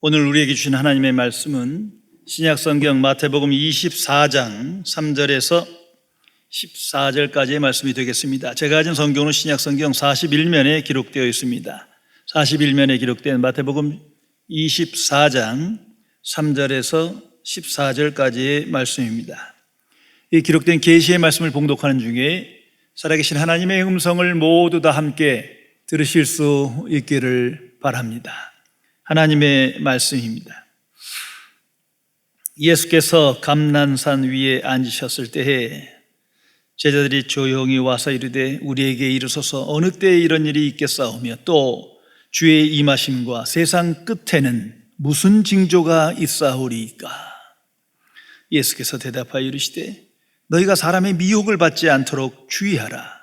오늘 우리에게 주신 하나님의 말씀은 신약성경 마태복음 24장 3절에서 14절까지의 말씀이 되겠습니다. 제가 가진 성경은 신약성경 41면에 기록되어 있습니다. 41면에 기록된 마태복음 24장 3절에서 14절까지의 말씀입니다. 이 기록된 계시의 말씀을 봉독하는 중에 살아계신 하나님의 음성을 모두 다 함께 들으실 수 있기를 바랍니다. 하나님의 말씀입니다. 예수께서 감난산 위에 앉으셨을 때에 제자들이 조용히 와서 이르되 우리에게 이르소서 어느 때에 이런 일이 있겠사오며 또 주의 임하심과 세상 끝에는 무슨 징조가 있사오리이까. 예수께서 대답하여 이르시되 너희가 사람의 미혹을 받지 않도록 주의하라.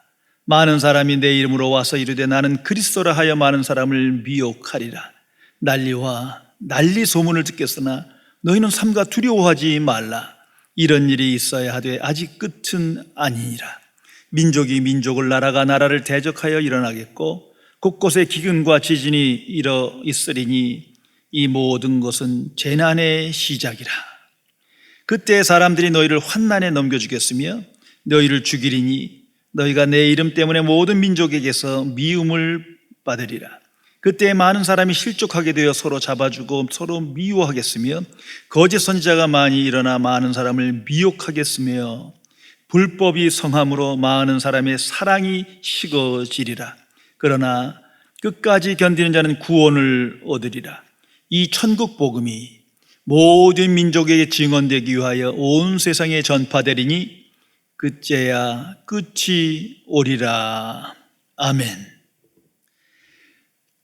많은 사람이 내 이름으로 와서 이르되 나는 그리스도라 하여 많은 사람을 미혹하리라. 난리와 난리 소문을 듣겠으나 너희는 삼가 두려워하지 말라. 이런 일이 있어야 하되 아직 끝은 아니니라. 민족이 민족을 나라가 나라를 대적하여 일어나겠고 곳곳에 기근과 지진이 일어 있으리니 이 모든 것은 재난의 시작이라. 그때 사람들이 너희를 환난에 넘겨주겠으며 너희를 죽이리니 너희가 내 이름 때문에 모든 민족에게서 미움을 받으리라. 그때 많은 사람이 실족하게 되어 서로 잡아주고 서로 미워하겠으며 거짓 선지자가 많이 일어나 많은 사람을 미혹하겠으며 불법이 성함으로 많은 사람의 사랑이 식어지리라. 그러나 끝까지 견디는 자는 구원을 얻으리라. 이 천국 복음이 모든 민족에게 증언되기 위하여 온 세상에 전파되리니 그때야 끝이 오리라. 아멘.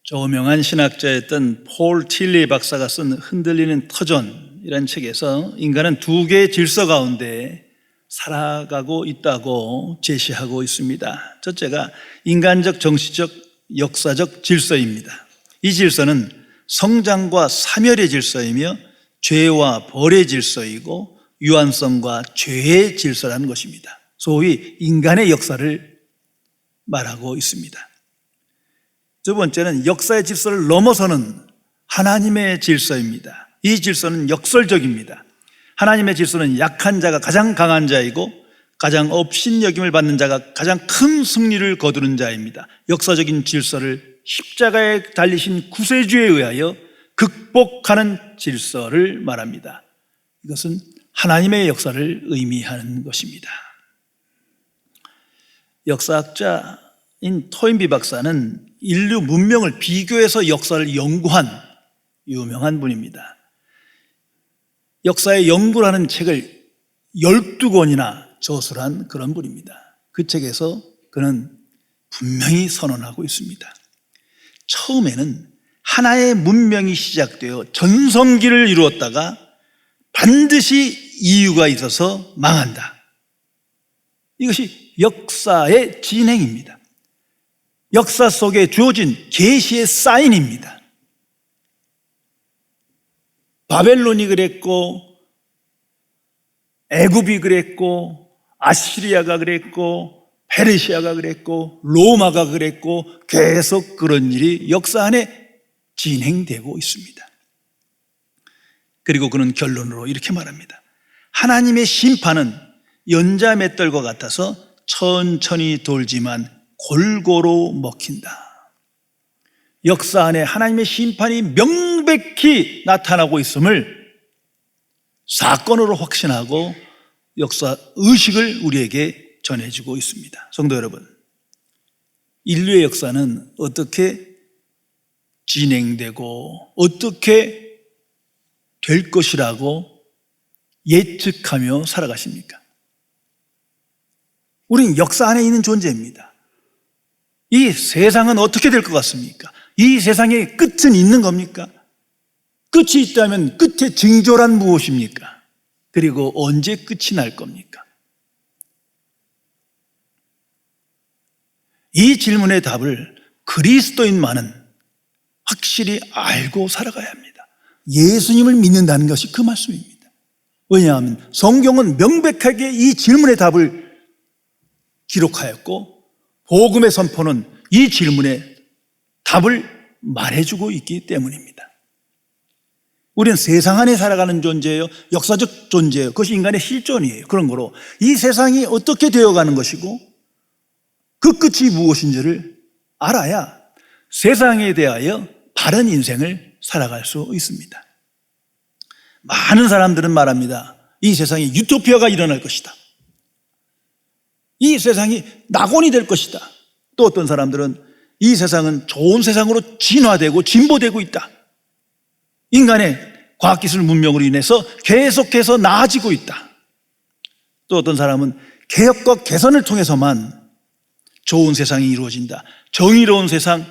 저명한 신학자였던 폴 틸리 박사가 쓴 흔들리는 터전이라는 책에서 인간은 두 개의 질서 가운데 살아가고 있다고 제시하고 있습니다. 첫째가 인간적, 정치적, 역사적 질서입니다. 이 질서는 성장과 사멸의 질서이며 죄와 벌의 질서이고 유한성과 죄의 질서라는 것입니다. 소위 인간의 역사를 말하고 있습니다. 두 번째는 역사의 질서를 넘어서는 하나님의 질서입니다. 이 질서는 역설적입니다. 하나님의 질서는 약한 자가 가장 강한 자이고 가장 업신여김을 받는 자가 가장 큰 승리를 거두는 자입니다. 역사적인 질서를 십자가에 달리신 구세주에 의하여 극복하는 질서를 말합니다. 이것은 하나님의 역사를 의미하는 것입니다. 역사학자인 토인비 박사는 인류 문명을 비교해서 역사를 연구한 유명한 분입니다. 역사의 연구를 하는 책을 12권이나 저술한 그런 분입니다. 그 책에서 그는 분명히 선언하고 있습니다. 처음에는 하나의 문명이 시작되어 전성기를 이루었다가 반드시 이유가 있어서 망한다. 이것이 역사의 진행입니다. 역사 속에 주어진 계시의 사인입니다. 바벨론이 그랬고 애굽이 그랬고 아시리아가 그랬고 페르시아가 그랬고 로마가 그랬고 계속 그런 일이 역사 안에 진행되고 있습니다. 그리고 그는 결론으로 이렇게 말합니다. 하나님의 심판은 연자맷돌과 같아서 천천히 돌지만 골고루 먹힌다. 역사 안에 하나님의 심판이 명백히 나타나고 있음을 사건으로 확신하고 역사 의식을 우리에게 전해주고 있습니다. 성도 여러분, 인류의 역사는 어떻게 진행되고 어떻게 될 것이라고 예측하며 살아가십니까? 우리는 역사 안에 있는 존재입니다. 이 세상은 어떻게 될 것 같습니까? 이 세상에 끝은 있는 겁니까? 끝이 있다면 끝의 징조란 무엇입니까? 그리고 언제 끝이 날 겁니까? 이 질문의 답을 그리스도인만은 확실히 알고 살아가야 합니다. 예수님을 믿는다는 것이 그 말씀입니다. 왜냐하면 성경은 명백하게 이 질문의 답을 기록하였고 복음의 선포는 이 질문에 답을 말해주고 있기 때문입니다. 우리는 세상 안에 살아가는 존재예요. 역사적 존재예요. 그것이 인간의 실존이에요. 그런 거로 이 세상이 어떻게 되어가는 것이고 그 끝이 무엇인지를 알아야 세상에 대하여 바른 인생을 살아갈 수 있습니다. 많은 사람들은 말합니다. 이 세상에 유토피아가 일어날 것이다. 이 세상이 낙원이 될 것이다. 또 어떤 사람들은 이 세상은 좋은 세상으로 진화되고 진보되고 있다. 인간의 과학기술 문명으로 인해서 계속해서 나아지고 있다. 또 어떤 사람은 개혁과 개선을 통해서만 좋은 세상이 이루어진다. 정의로운 세상,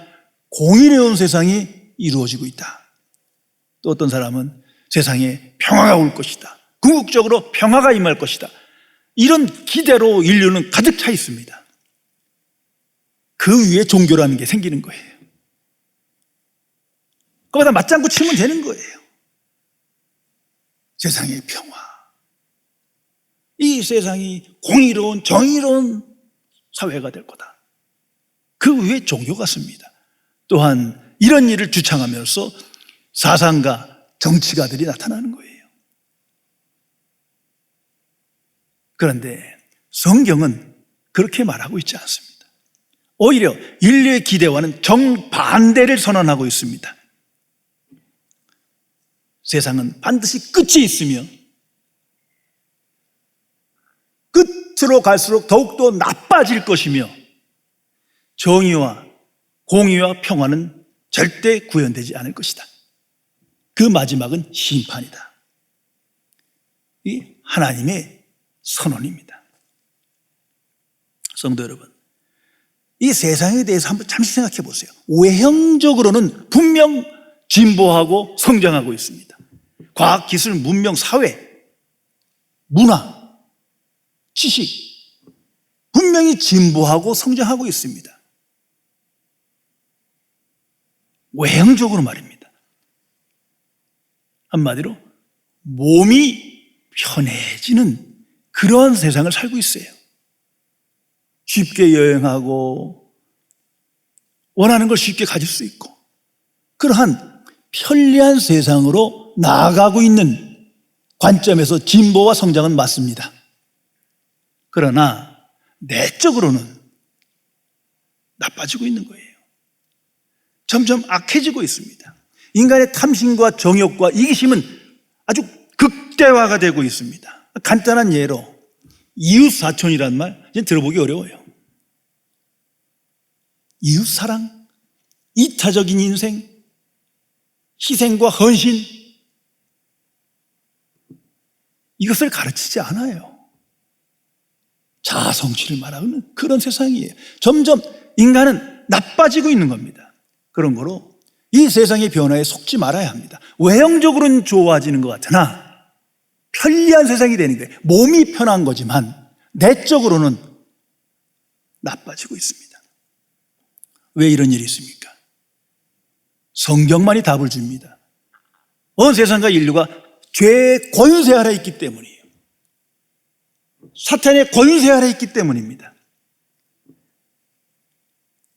공의로운 세상이 이루어지고 있다. 또 어떤 사람은 세상에 평화가 올 것이다. 궁극적으로 평화가 임할 것이다. 이런 기대로 인류는 가득 차 있습니다. 그 위에 종교라는 게 생기는 거예요. 거기다 맞장구 치면 되는 거예요. 세상의 평화. 이 세상이 공의로운 정의로운 사회가 될 거다. 그 위에 종교가 씁니다. 또한 이런 일을 주창하면서 사상가, 정치가들이 나타나는 거예요. 그런데 성경은 그렇게 말하고 있지 않습니다. 오히려 인류의 기대와는 정반대를 선언하고 있습니다. 세상은 반드시 끝이 있으며 끝으로 갈수록 더욱더 나빠질 것이며 정의와 공의와 평화는 절대 구현되지 않을 것이다. 그 마지막은 심판이다. 이 하나님의 선언입니다. 성도 여러분, 이 세상에 대해서 한번 잠시 생각해 보세요. 외형적으로는 분명 진보하고 성장하고 있습니다. 과학, 기술, 문명, 사회, 문화, 지식 분명히 진보하고 성장하고 있습니다. 외형적으로 말입니다. 한마디로 몸이 편해지는 그러한 세상을 살고 있어요. 쉽게 여행하고 원하는 걸 쉽게 가질 수 있고 그러한 편리한 세상으로 나아가고 있는 관점에서 진보와 성장은 맞습니다. 그러나 내적으로는 나빠지고 있는 거예요. 점점 악해지고 있습니다. 인간의 탐심과 정욕과 이기심은 아주 극대화가 되고 있습니다. 간단한 예로 이웃사촌이란 말 이제 들어보기 어려워요. 이웃사랑, 이타적인 인생, 희생과 헌신 이것을 가르치지 않아요. 자아 성취를 말하는 그런 세상이에요. 점점 인간은 나빠지고 있는 겁니다. 그런 거로 이 세상의 변화에 속지 말아야 합니다. 외형적으로는 좋아지는 것 같으나 편리한 세상이 되는 거예요. 몸이 편한 거지만 내적으로는 나빠지고 있습니다. 왜 이런 일이 있습니까? 성경만이 답을 줍니다. 온 세상과 인류가 죄의 권세 아래 있기 때문이에요. 사탄의 권세 아래 있기 때문입니다.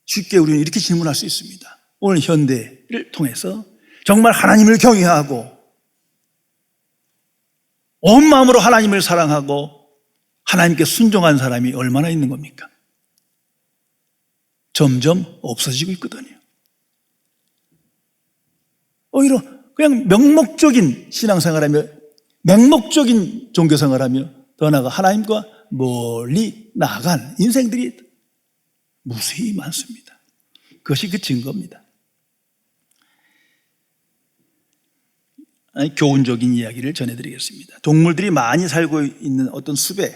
쉽게 우리는 이렇게 질문할 수 있습니다. 오늘 현대를 통해서 정말 하나님을 경외하고 온 마음으로 하나님을 사랑하고 하나님께 순종한 사람이 얼마나 있는 겁니까? 점점 없어지고 있거든요. 오히려 그냥 명목적인 신앙생활하며 맹목적인 종교생활하며 더 나아가 하나님과 멀리 나아간 인생들이 무수히 많습니다. 그것이 그 증거입니다. 교훈적인 이야기를 전해드리겠습니다. 동물들이 많이 살고 있는 어떤 숲에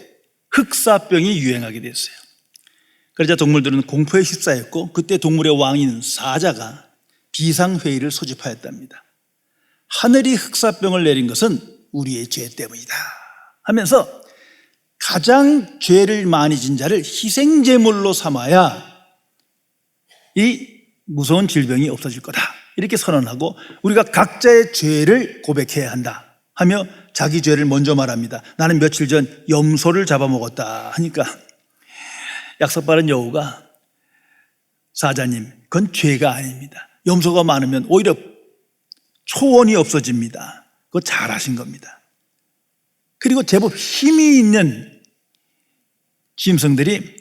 흑사병이 유행하게 됐어요. 그러자 동물들은 공포에 휩싸였고 그때 동물의 왕인 사자가 비상회의를 소집하였답니다. 하늘이 흑사병을 내린 것은 우리의 죄 때문이다 하면서 가장 죄를 많이 진 자를 희생제물로 삼아야 이 무서운 질병이 없어질 거다 이렇게 선언하고 우리가 각자의 죄를 고백해야 한다 하며 자기 죄를 먼저 말합니다. 나는 며칠 전 염소를 잡아먹었다 하니까 약삭빠른 여우가 사자님 그건 죄가 아닙니다. 염소가 많으면 오히려 초원이 없어집니다. 그거 잘하신 겁니다. 그리고 제법 힘이 있는 짐승들이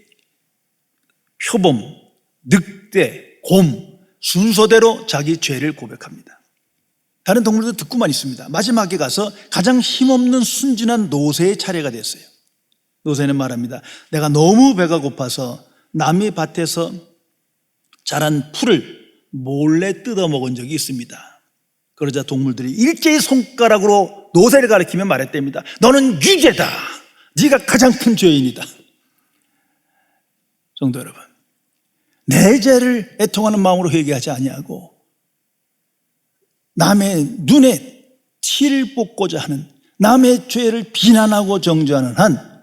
표범, 늑대, 곰 순서대로 자기 죄를 고백합니다. 다른 동물도 듣고만 있습니다. 마지막에 가서 가장 힘없는 순진한 노새의 차례가 됐어요. 노새는 말합니다. 내가 너무 배가 고파서 남의 밭에서 자란 풀을 몰래 뜯어먹은 적이 있습니다. 그러자 동물들이 일제히 손가락으로 노새를 가리키며 말했답니다. 너는 유죄다. 네가 가장 큰 죄인이다. 성도 여러분, 내 죄를 애통하는 마음으로 회개하지 아니하고 남의 눈에 티를 뽑고자 하는, 남의 죄를 비난하고 정죄하는 한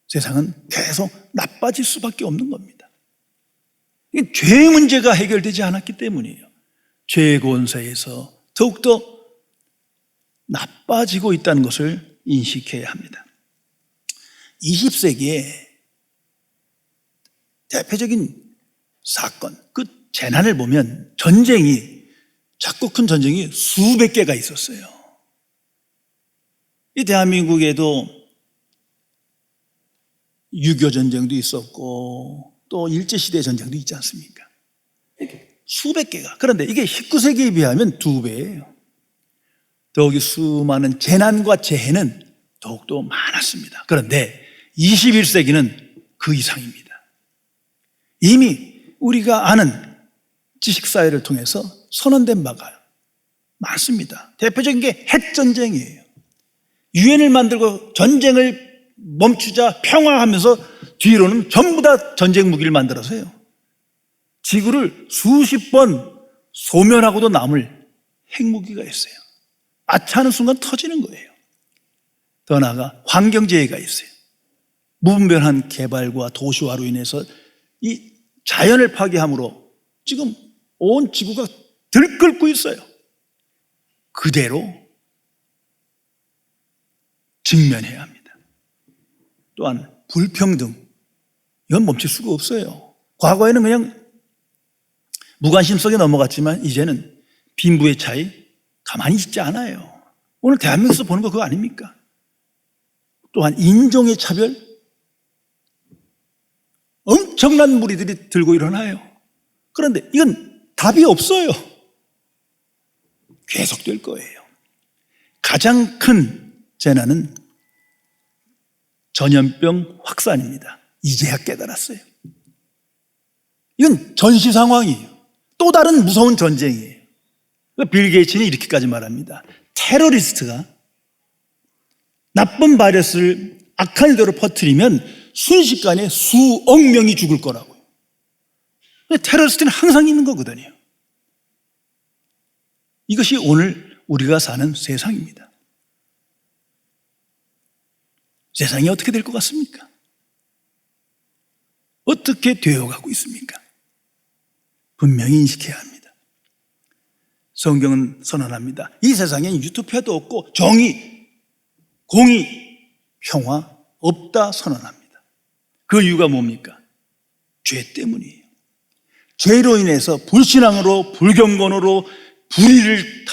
세상은 계속 나빠질 수밖에 없는 겁니다. 이게 죄의 문제가 해결되지 않았기 때문이에요. 죄의 권세에서 더욱더 나빠지고 있다는 것을 인식해야 합니다. 20세기에 대표적인 사건, 그 재난을 보면 작고 큰 전쟁이 수백 개가 있었어요. 이 대한민국에도 6.25 전쟁도 있었고 또 일제시대 전쟁도 있지 않습니까? 수백 개가. 그런데 이게 19세기에 비하면 2배예요. 더욱이 수많은 재난과 재해는 더욱더 많았습니다. 그런데 21세기는 그 이상입니다. 이미 우리가 아는 지식사회를 통해서 선언된 바가 많습니다. 대표적인 게 핵전쟁이에요. 유엔을 만들고 전쟁을 멈추자 평화하면서 뒤로는 전부 다 전쟁 무기를 만들어서요. 지구를 수십 번 소멸하고도 남을 핵무기가 있어요. 아차하는 순간 터지는 거예요. 더 나아가 환경재해가 있어요. 무분별한 개발과 도시화로 인해서 이 자연을 파괴함으로 지금 온 지구가 들끓고 있어요. 그대로 직면해야 합니다. 또한 불평등, 이건 멈출 수가 없어요. 과거에는 그냥 무관심 속에 넘어갔지만 이제는 빈부의 차이 가만히 있지 않아요. 오늘 대한민국에서 보는 거 그거 아닙니까? 또한 인종의 차별, 엄청난 무리들이 들고 일어나요. 그런데 이건 답이 없어요. 계속될 거예요. 가장 큰 재난은 전염병 확산입니다. 이제야 깨달았어요. 이건 전시 상황이에요. 또 다른 무서운 전쟁이에요. 빌 게이츠는 이렇게까지 말합니다. 테러리스트가 나쁜 바이러스를 악한 의도로 퍼뜨리면 순식간에 수억 명이 죽을 거라고요. 테러리스트는 항상 있는 거거든요. 이것이 오늘 우리가 사는 세상입니다. 세상이 어떻게 될 것 같습니까? 어떻게 되어가고 있습니까? 분명히 인식해야 합니다. 성경은 선언합니다. 이 세상엔 유토피아도 없고 정의, 공의, 평화 없다 선언합니다. 그 이유가 뭡니까? 죄 때문이에요. 죄로 인해서 불신앙으로, 불경건으로 불의를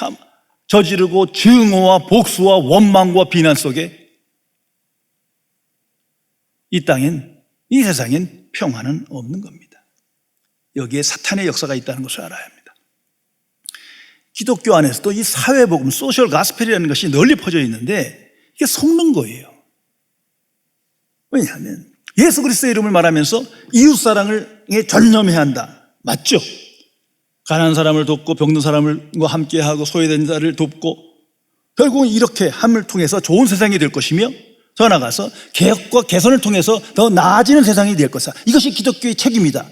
저지르고 증오와 복수와 원망과 비난 속에 이 땅엔, 이 세상엔 평화는 없는 겁니다. 여기에 사탄의 역사가 있다는 것을 알아야 합니다. 기독교 안에서도 이 사회복음, 소셜 가스펠이라는 것이 널리 퍼져 있는데 이게 속는 거예요. 왜냐하면 예수 그리스도의 이름을 말하면서 이웃사랑을 전념해야 한다. 맞죠? 가난한 사람을 돕고 병든 사람과 함께하고 소외된 자를 돕고 결국은 이렇게 함을 통해서 좋은 세상이 될 것이며 더 나아가서 개혁과 개선을 통해서 더 나아지는 세상이 될 것이다. 이것이 기독교의 책임이다.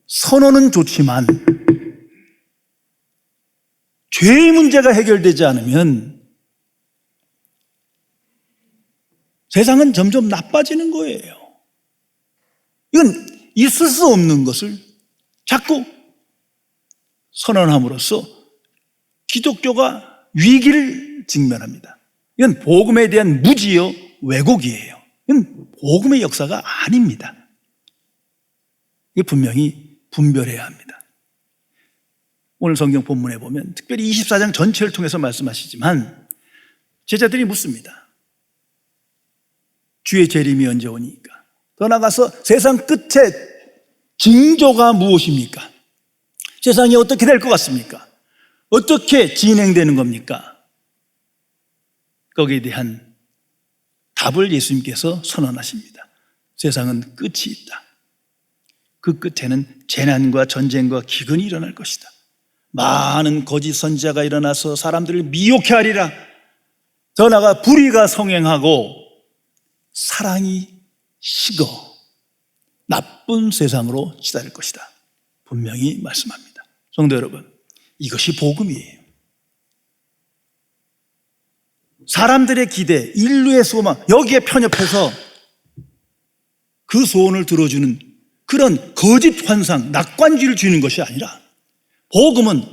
선언은 좋지만 죄의 문제가 해결되지 않으면 세상은 점점 나빠지는 거예요. 이건 있을 수 없는 것을 자꾸 선언함으로써 기독교가 위기를 직면합니다. 이건 복음에 대한 무지요 왜곡이에요. 이건 복음의 역사가 아닙니다. 이게 분명히 분별해야 합니다. 오늘 성경 본문에 보면 특별히 24장 전체를 통해서 말씀하시지만 제자들이 묻습니다. 주의 재림이 언제 오니까? 더 나아가서 세상 끝에 징조가 무엇입니까? 세상이 어떻게 될 것 같습니까? 어떻게 진행되는 겁니까? 거기에 대한 답을 예수님께서 선언하십니다. 세상은 끝이 있다. 그 끝에는 재난과 전쟁과 기근이 일어날 것이다. 많은 거짓 선지자가 일어나서 사람들을 미혹해 하리라. 더 나아가 불의가 성행하고 사랑이 식어 나쁜 세상으로 치달을 것이다. 분명히 말씀합니다. 성도 여러분, 이것이 복음이에요. 사람들의 기대, 인류의 소망, 여기에 편협해서 그 소원을 들어주는 그런 거짓 환상, 낙관주의를 주는 것이 아니라 복음은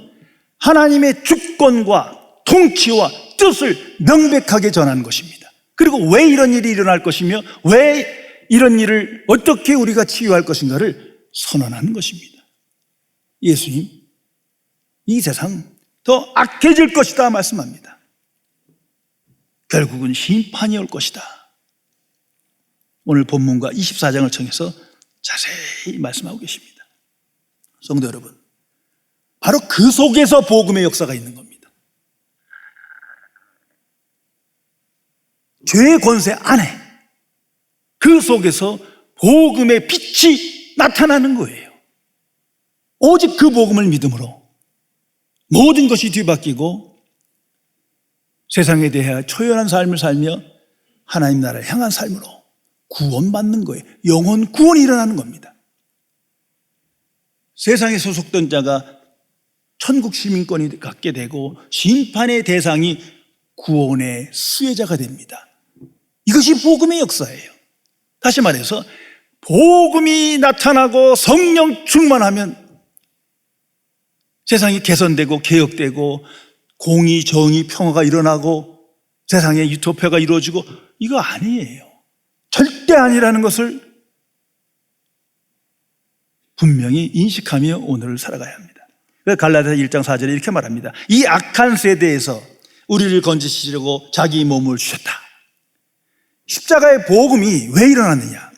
하나님의 주권과 통치와 뜻을 명백하게 전하는 것입니다. 그리고 왜 이런 일이 일어날 것이며 왜 이런 일을 어떻게 우리가 치유할 것인가를 선언하는 것입니다. 예수님, 이 세상 더 악해질 것이다 말씀합니다. 결국은 심판이 올 것이다. 오늘 본문과 24장을 통해서 자세히 말씀하고 계십니다. 성도 여러분, 바로 그 속에서 복음의 역사가 있는 겁니다. 죄의 권세 안에 그 속에서 복음의 빛이 나타나는 거예요. 오직 그 복음을 믿음으로 모든 것이 뒤바뀌고 세상에 대해 초연한 삶을 살며 하나님 나라를 향한 삶으로 구원받는 거예요. 영혼 구원이 일어나는 겁니다. 세상에 소속된 자가 천국 시민권이 갖게 되고 심판의 대상이 구원의 수혜자가 됩니다. 이것이 복음의 역사예요. 다시 말해서 복음이 나타나고 성령 충만하면 세상이 개선되고 개혁되고 공의, 정의, 평화가 일어나고 세상에 유토피아가 이루어지고 이거 아니에요. 절대 아니라는 것을 분명히 인식하며 오늘을 살아가야 합니다. 갈라디아서 1장 4절에 이렇게 말합니다. 이 악한 세대에서 우리를 건지시려고 자기 몸을 주셨다. 십자가의 복음이 왜 일어났느냐?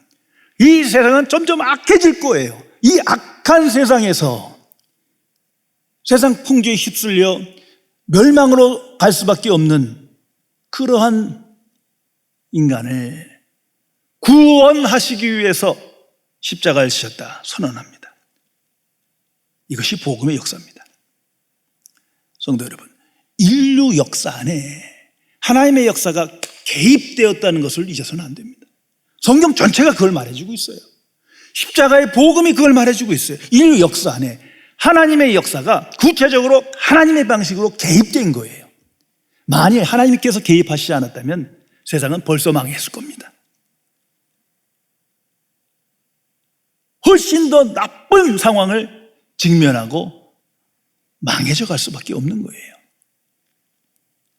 이 세상은 점점 악해질 거예요. 이 악한 세상에서 세상 풍조에 휩쓸려 멸망으로 갈 수밖에 없는 그러한 인간을 구원하시기 위해서 십자가를 지셨다 선언합니다. 이것이 복음의 역사입니다. 성도 여러분, 인류 역사 안에 하나님의 역사가 개입되었다는 것을 잊어서는 안 됩니다. 성경 전체가 그걸 말해주고 있어요. 십자가의 복음이 그걸 말해주고 있어요. 인류 역사 안에 하나님의 역사가 구체적으로 하나님의 방식으로 개입된 거예요. 만일 하나님께서 개입하시지 않았다면 세상은 벌써 망했을 겁니다. 훨씬 더 나쁜 상황을 직면하고 망해져 갈 수밖에 없는 거예요.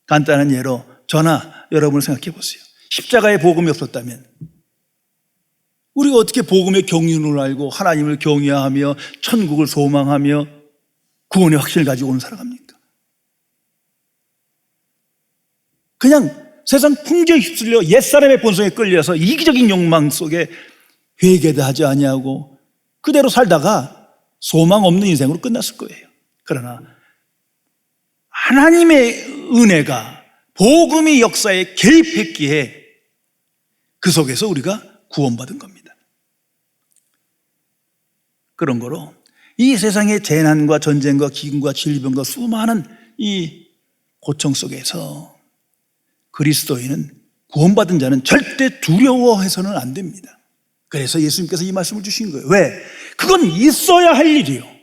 간단한 예로 저나 여러분을 생각해 보세요. 십자가의 복음이 없었다면 우리가 어떻게 복음의 경륜을 알고 하나님을 경외하며 천국을 소망하며 구원의 확신을 가지고 오늘 살아갑니까? 그냥 세상 풍조에 휩쓸려 옛사람의 본성에 끌려서 이기적인 욕망 속에 회개도 하지 아니하고 그대로 살다가 소망 없는 인생으로 끝났을 거예요. 그러나 하나님의 은혜가 복음의 역사에 개입했기에 그 속에서 우리가 구원받은 겁니다. 그런 거로 이 세상의 재난과 전쟁과 기근과 질병과 수많은 이 고통 속에서 그리스도인은 구원받은 자는 절대 두려워해서는 안 됩니다. 그래서 예수님께서 이 말씀을 주신 거예요. 왜? 그건 있어야 할 일이에요.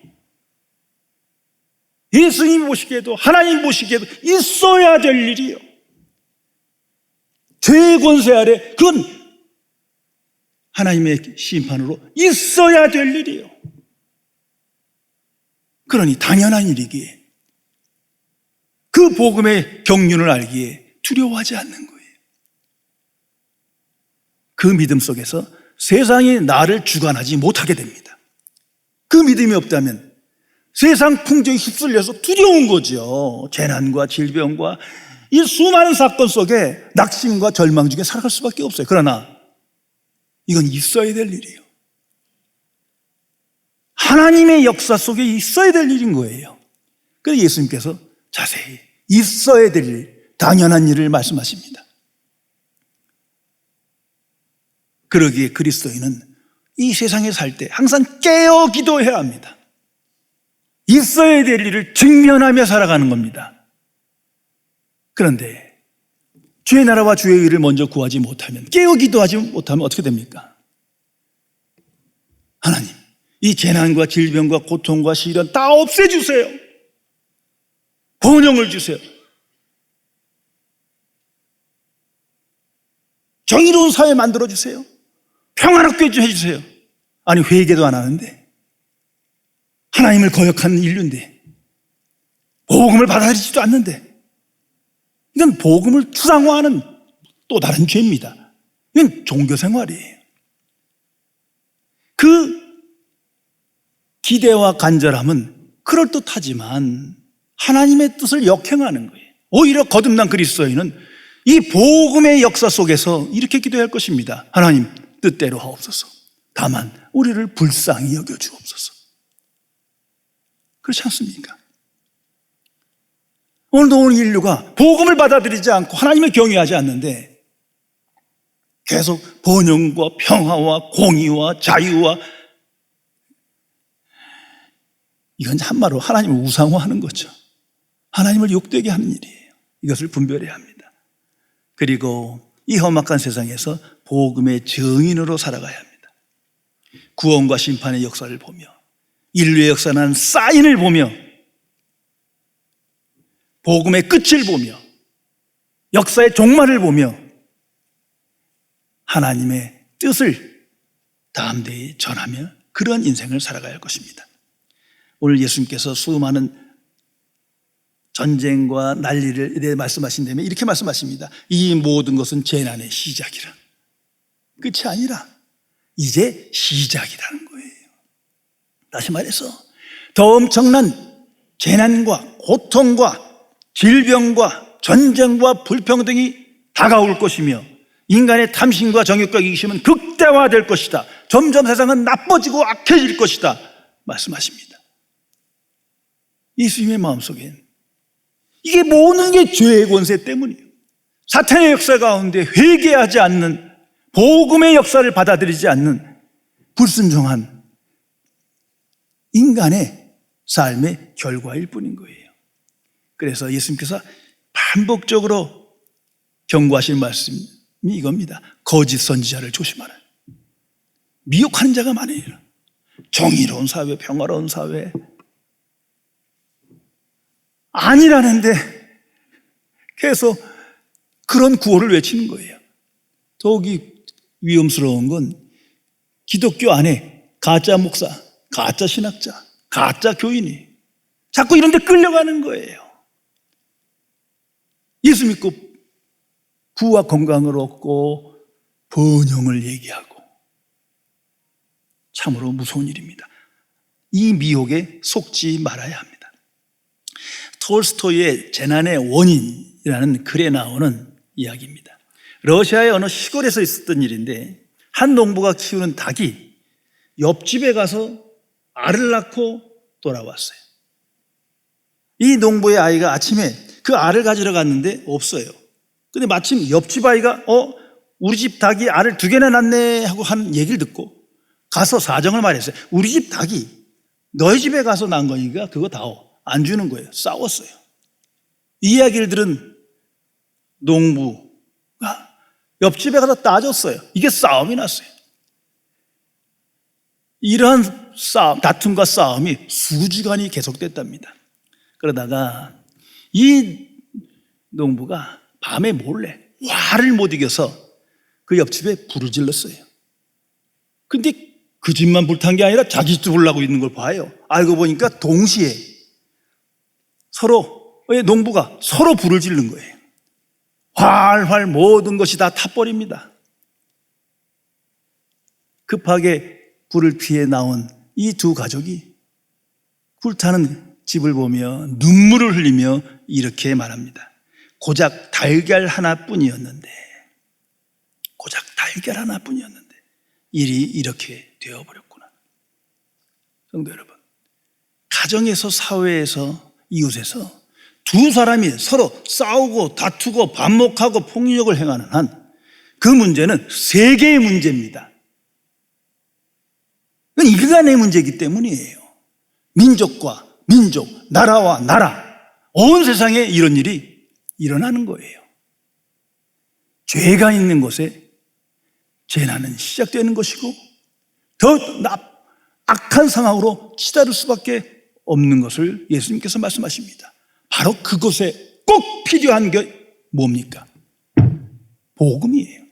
예수님 보시기에도 하나님 보시기에도 있어야 될 일이에요. 죄의 권세 아래 그건 하나님의 심판으로 있어야 될 일이에요. 그러니 당연한 일이기에 그 복음의 경륜을 알기에 두려워하지 않는 거예요. 그 믿음 속에서 세상이 나를 주관하지 못하게 됩니다. 그 믿음이 없다면 세상 풍조에 휩쓸려서 두려운 거죠. 재난과 질병과 이 수많은 사건 속에 낙심과 절망 중에 살아갈 수밖에 없어요. 그러나 이건 있어야 될 일이에요. 하나님의 역사 속에 있어야 될 일인 거예요. 그래서 예수님께서 자세히 있어야 될 일, 당연한 일을 말씀하십니다. 그러기에 그리스도인은 이 세상에 살 때 항상 깨어 기도해야 합니다. 있어야 될 일을 직면하며 살아가는 겁니다. 그런데 주의 나라와 주의 의를 먼저 구하지 못하면, 깨어 기도하지 못하면 어떻게 됩니까? 하나님, 이 재난과 질병과 고통과 시련 다 없애주세요. 번영을 주세요. 정의로운 사회 만들어주세요. 평화롭게 해주세요. 아니, 회개도 안 하는데, 하나님을 거역하는 인류인데, 복음을 받아들이지도 않는데, 이건 복음을 추상화하는 또 다른 죄입니다. 이건 종교생활이에요. 그 기대와 간절함은 그럴듯하지만 하나님의 뜻을 역행하는 거예요. 오히려 거듭난 그리스도인은 이 복음의 역사 속에서 이렇게 기도할 것입니다. 하나님, 뜻대로 하옵소서. 다만 우리를 불쌍히 여겨주옵소서. 그렇지 않습니까? 오늘도 온 인류가 복음을 받아들이지 않고 하나님을 경외하지 않는데 계속 번영과 평화와 공의와 자유와, 이건 한마로 하나님을 우상화하는 거죠. 하나님을 욕되게 하는 일이에요. 이것을 분별해야 합니다. 그리고 이 험악한 세상에서 복음의 증인으로 살아가야 합니다. 구원과 심판의 역사를 보며, 인류의 역사는 사인을 보며, 복음의 끝을 보며, 역사의 종말을 보며 하나님의 뜻을 담대히 전하며 그런 인생을 살아가야 할 것입니다. 오늘 예수님께서 수많은 전쟁과 난리를 대해 말씀하신 다음에 이렇게 말씀하십니다. 이 모든 것은 재난의 시작이라. 끝이 아니라 이제 시작이라는 거예요. 다시 말해서 더 엄청난 재난과 고통과 질병과 전쟁과 불평등이 다가올 것이며, 인간의 탐심과 정욕과 이기심은 극대화될 것이다. 점점 세상은 나빠지고 악해질 것이다 말씀하십니다. 예수님의 마음속엔 이게 모든 게 죄의 권세 때문이에요. 사탄의 역사 가운데 회개하지 않는, 복음의 역사를 받아들이지 않는 불순종한 인간의 삶의 결과일 뿐인 거예요. 그래서 예수님께서 반복적으로 경고하신 말씀이 이겁니다. 거짓 선지자를 조심하라. 미혹하는 자가 많으리라. 정의로운 사회, 평화로운 사회 아니라는데 계속 그런 구호를 외치는 거예요. 더욱이 위험스러운 건 기독교 안에 가짜 목사, 가짜 신학자, 가짜 교인이 자꾸 이런 데 끌려가는 거예요. 예수 믿고 부와 건강을 얻고 번영을 얘기하고, 참으로 무서운 일입니다. 이 미혹에 속지 말아야 합니다. 톨스토이의 재난의 원인이라는 글에 나오는 이야기입니다. 러시아의 어느 시골에서 있었던 일인데, 한 농부가 키우는 닭이 옆집에 가서 알을 낳고 돌아왔어요. 이 농부의 아이가 아침에 그 알을 가지러 갔는데 없어요. 근데 마침 옆집 아이가 우리 집 닭이 알을 2개나 낳네 하고 하는 얘기를 듣고 가서 사정을 말했어요. 우리 집 닭이 너희 집에 가서 낳은 거니까 그거 다오. 안 주는 거예요. 싸웠어요. 이 이야기를 들은 농부가 옆집에 가서 따졌어요. 이게 싸움이 났어요. 이러한 다툼과 싸움이 수주간이 계속됐답니다. 그러다가 이 농부가 밤에 몰래 화를 못 이겨서 그 옆집에 불을 질렀어요. 근데 그 집만 불탄 게 아니라 자기 집도 불나고 있는 걸 봐요. 알고 보니까 동시에 농부가 서로 불을 지른 거예요. 활활 모든 것이 다 타버립니다. 급하게 불을 피해 나온 이 두 가족이 불타는 집을 보며 눈물을 흘리며 이렇게 말합니다. 고작 달걀 하나뿐이었는데, 고작 달걀 하나뿐이었는데 일이 이렇게 되어버렸구나. 성도 여러분, 가정에서, 사회에서, 이웃에서 두 사람이 서로 싸우고 다투고 반목하고 폭력을 행하는 한 그 문제는 세계의 문제입니다. 그건 인간의 문제이기 때문이에요. 민족과 민족, 나라와 나라, 온 세상에 이런 일이 일어나는 거예요. 죄가 있는 곳에 재난은 시작되는 것이고 더 악한 상황으로 치달을 수밖에 없는 것을 예수님께서 말씀하십니다. 바로 그곳에 꼭 필요한 게 뭡니까? 복음이에요.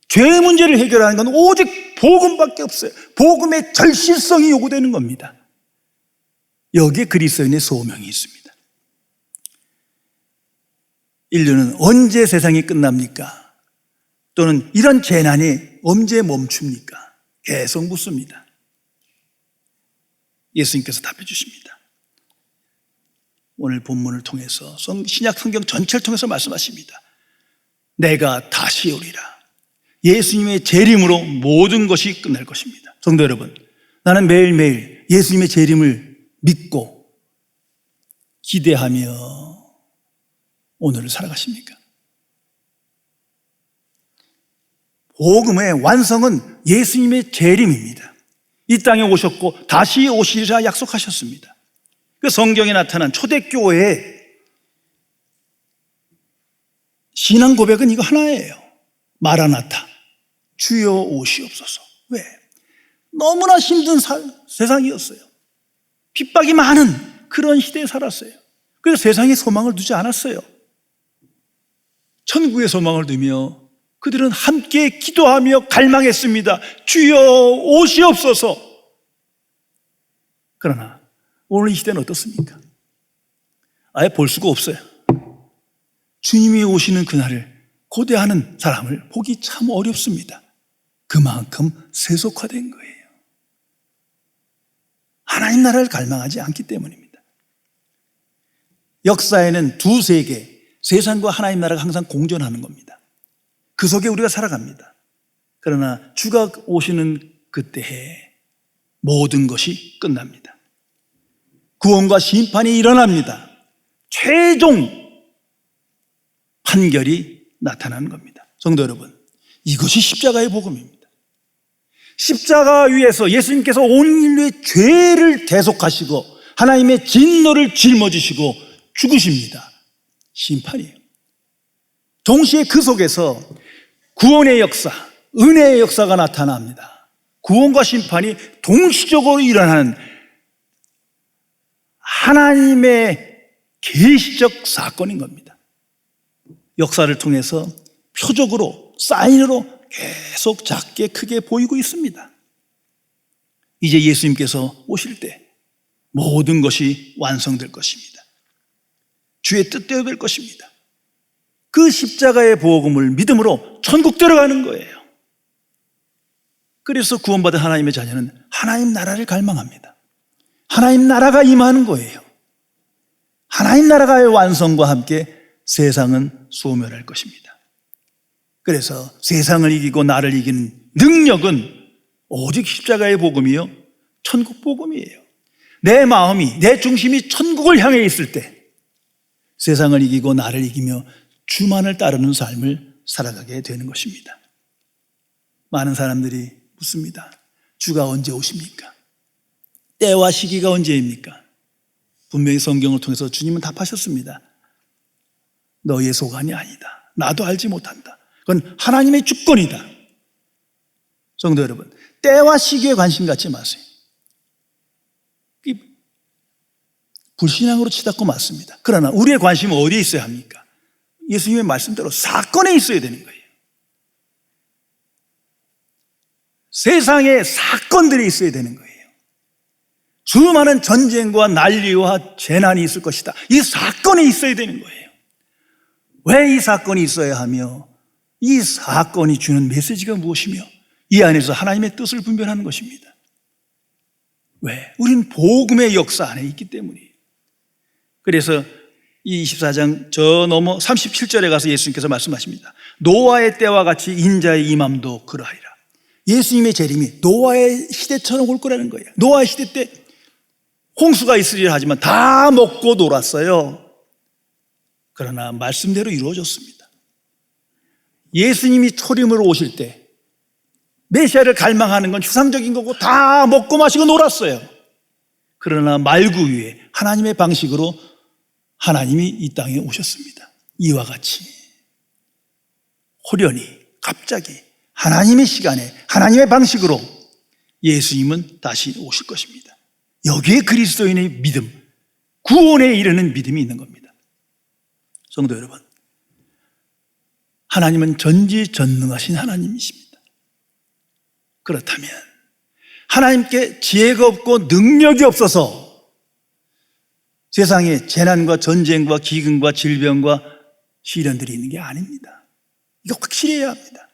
죄의 문제를 해결하는 건 오직 복음밖에 없어요. 복음의 절실성이 요구되는 겁니다. 여기에 그리스도인의 소명이 있습니다. 인류는 언제 세상이 끝납니까? 또는 이런 재난이 언제 멈춥니까? 계속 묻습니다. 예수님께서 답해 주십니다. 오늘 본문을 통해서 신약 성경 전체를 통해서 말씀하십니다. 내가 다시 오리라. 예수님의 재림으로 모든 것이 끝날 것입니다. 성도 여러분, 나는 매일매일 예수님의 재림을 믿고 기대하며 오늘을 살아가십니까? 복음의 완성은 예수님의 재림입니다. 이 땅에 오셨고 다시 오시리라 약속하셨습니다. 그 성경에 나타난 초대교회의 신앙 고백은 이거 하나예요. 마라나타, 주여 오시옵소서. 왜? 너무나 힘든 세상이었어요. 핍박이 많은 그런 시대에 살았어요. 그래서 세상에 소망을 두지 않았어요. 천국에 소망을 두며 그들은 함께 기도하며 갈망했습니다. 주여 오시옵소서. 그러나 오늘 이 시대는 어떻습니까? 아예 볼 수가 없어요. 주님이 오시는 그날을 고대하는 사람을 보기 참 어렵습니다. 그만큼 세속화된 거예요. 하나님 나라를 갈망하지 않기 때문입니다. 역사에는 두 세계, 세상과 하나님 나라가 항상 공존하는 겁니다. 그 속에 우리가 살아갑니다. 그러나 주가 오시는 그때에 모든 것이 끝납니다. 구원과 심판이 일어납니다. 최종 판결이 나타나는 겁니다. 성도 여러분, 이것이 십자가의 복음입니다. 십자가 위에서 예수님께서 온 인류의 죄를 대속하시고 하나님의 진노를 짊어지시고 죽으십니다. 심판이에요. 동시에 그 속에서 구원의 역사, 은혜의 역사가 나타납니다. 구원과 심판이 동시적으로 일어나는 하나님의 계시적 사건인 겁니다. 역사를 통해서 표적으로, 사인으로 계속 작게 크게 보이고 있습니다. 이제 예수님께서 오실 때 모든 것이 완성될 것입니다. 주의 뜻대로 될 것입니다. 그 십자가의 복음을 믿음으로 천국 들어가는 거예요. 그래서 구원받은 하나님의 자녀는 하나님 나라를 갈망합니다. 하나님 나라가 임하는 거예요. 하나님 나라의 완성과 함께 세상은 소멸할 것입니다. 그래서 세상을 이기고 나를 이기는 능력은 오직 십자가의 복음이요, 천국 복음이에요. 내 마음이, 내 중심이 천국을 향해 있을 때 세상을 이기고 나를 이기며 주만을 따르는 삶을 살아가게 되는 것입니다. 많은 사람들이 묻습니다. 주가 언제 오십니까? 때와 시기가 언제입니까? 분명히 성경을 통해서 주님은 답하셨습니다. 너의 소관이 아니다. 나도 알지 못한다. 그건 하나님의 주권이다. 성도 여러분, 때와 시기에 관심 갖지 마세요. 불신앙으로 치닫고 맞습니다. 그러나 우리의 관심은 어디에 있어야 합니까? 예수님의 말씀대로 사건에 있어야 되는 거예요. 세상에 사건들이 있어야 되는 거예요. 수많은 전쟁과 난리와 재난이 있을 것이다. 이 사건에 있어야 되는 거예요. 왜 이 사건이 있어야 하며 이 사건이 주는 메시지가 무엇이며 이 안에서 하나님의 뜻을 분별하는 것입니다. 왜? 우린 복음의 역사 안에 있기 때문이에요. 그래서 이 24장 저 넘어 37절에 가서 예수님께서 말씀하십니다. 노아의 때와 같이 인자의 임함도 그러하리라. 예수님의 재림이 노아의 시대처럼 올 거라는 거예요. 노아의 시대 때 홍수가 있으리라 하지만 다 먹고 놀았어요. 그러나 말씀대로 이루어졌습니다. 예수님이 초림으로 오실 때 메시아를 갈망하는 건 추상적인 거고 다 먹고 마시고 놀았어요. 그러나 말구 위에 하나님의 방식으로 하나님이 이 땅에 오셨습니다. 이와 같이 호련히 갑자기 하나님의 시간에 하나님의 방식으로 예수님은 다시 오실 것입니다. 여기에 그리스도인의 믿음, 구원에 이르는 믿음이 있는 겁니다. 성도 여러분, 하나님은 전지전능하신 하나님이십니다. 그렇다면 하나님께 지혜가 없고 능력이 없어서 세상에 재난과 전쟁과 기근과 질병과 시련들이 있는 게 아닙니다. 이거 확실히 해야 합니다.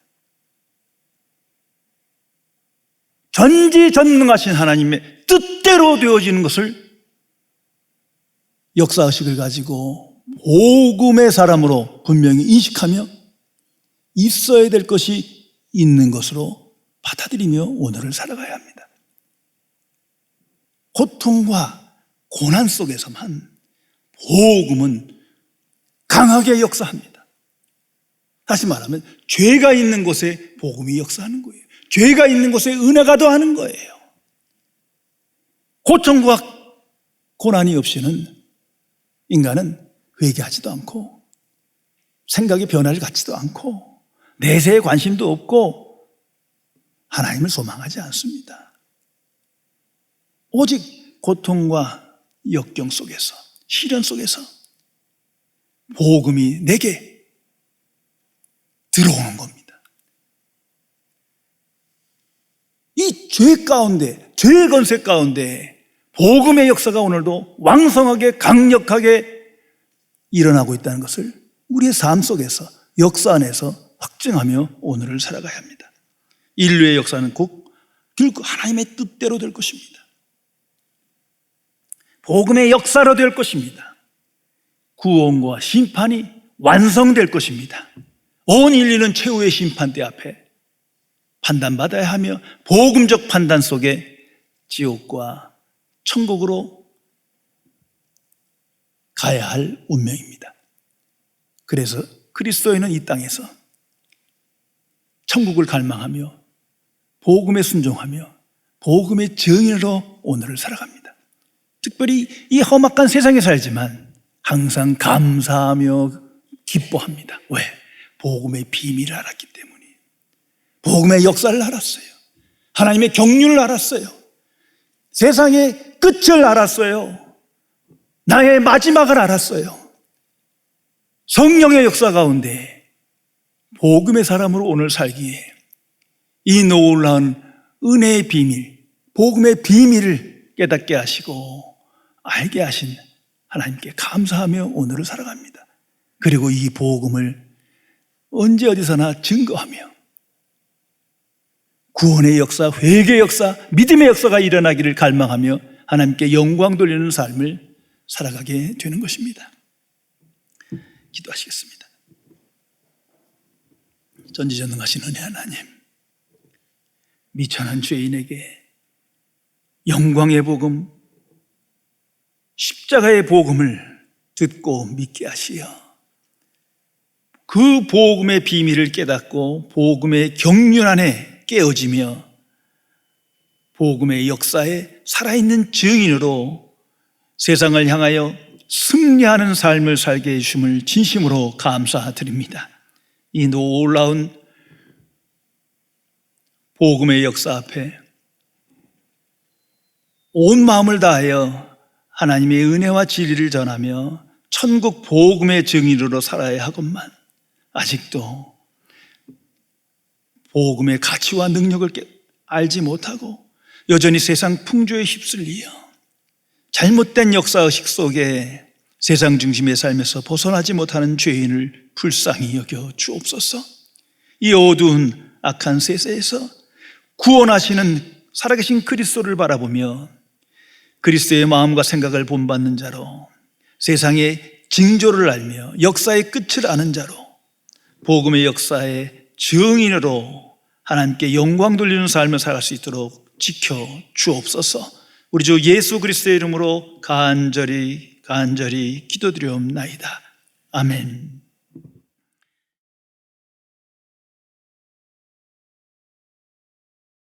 전지전능하신 하나님의 뜻대로 되어지는 것을 역사의식을 가지고 복음의 사람으로 분명히 인식하며 있어야 될 것이 있는 것으로 받아들이며 오늘을 살아가야 합니다. 고통과 고난 속에서만 복음은 강하게 역사합니다. 다시 말하면 죄가 있는 곳에 복음이 역사하는 거예요. 죄가 있는 곳에 은혜가 더하는 거예요. 고통과 고난이 없이는 인간은 회개하지도 않고 생각의 변화를 갖지도 않고 내세에 관심도 없고 하나님을 소망하지 않습니다. 오직 고통과 역경 속에서, 시련 속에서 복음이 내게 들어오는 겁니다. 이 죄 가운데, 죄의 건세 가운데 복음의 역사가 오늘도 왕성하게 강력하게 일어나고 있다는 것을 우리의 삶 속에서, 역사 안에서 확증하며 오늘을 살아가야 합니다. 인류의 역사는 곧 결국 하나님의 뜻대로 될 것입니다. 복음의 역사로 될 것입니다. 구원과 심판이 완성될 것입니다. 온 인류는 최후의 심판대 앞에 판단받아야 하며 복음적 판단 속에 지옥과 천국으로 가야 할 운명입니다. 그래서 그리스도인은 이 땅에서 천국을 갈망하며 복음에 순종하며 복음의 증인으로 오늘을 살아갑니다. 특별히 이 험악한 세상에 살지만 항상 감사하며 기뻐합니다. 왜? 복음의 비밀을 알았기 때문에. 복음의 역사를 알았어요. 하나님의 경륜을 알았어요. 세상의 끝을 알았어요. 나의 마지막을 알았어요. 성령의 역사 가운데 복음의 사람으로 오늘 살기에 이 놀라운 은혜의 비밀, 복음의 비밀을 깨닫게 하시고 알게 하신 하나님께 감사하며 오늘을 살아갑니다. 그리고 이 복음을 언제 어디서나 증거하며 구원의 역사, 회개의 역사, 믿음의 역사가 일어나기를 갈망하며 하나님께 영광 돌리는 삶을 살아가게 되는 것입니다. 기도하시겠습니다. 전지전능하신 은혜 하나님, 미천한 죄인에게 영광의 복음, 십자가의 복음을 듣고 믿게 하시어 그 복음의 비밀을 깨닫고 복음의 경륜 안에 깨어지며 복음의 역사에 살아있는 증인으로 세상을 향하여 승리하는 삶을 살게 해주심을 진심으로 감사드립니다. 이 놀라운 복음의 역사 앞에 온 마음을 다하여 하나님의 은혜와 진리를 전하며 천국 복음의 증인으로 살아야 하건만 아직도 복음의 가치와 능력을 알지 못하고 여전히 세상 풍조에 휩쓸리어 잘못된 역사의식 속에 세상 중심의 삶에서 벗어나지 못하는 죄인을 불쌍히 여겨 주옵소서. 이 어두운 악한 세상에서 구원하시는 살아계신 그리스도를 바라보며 그리스도의 마음과 생각을 본받는 자로, 세상의 징조를 알며 역사의 끝을 아는 자로, 복음의 역사의 증인으로 하나님께 영광 돌리는 삶을 살아갈 수 있도록 지켜 주옵소서. 우리 주 예수 그리스도의 이름으로 간절히 기도드리옵나이다. 아멘.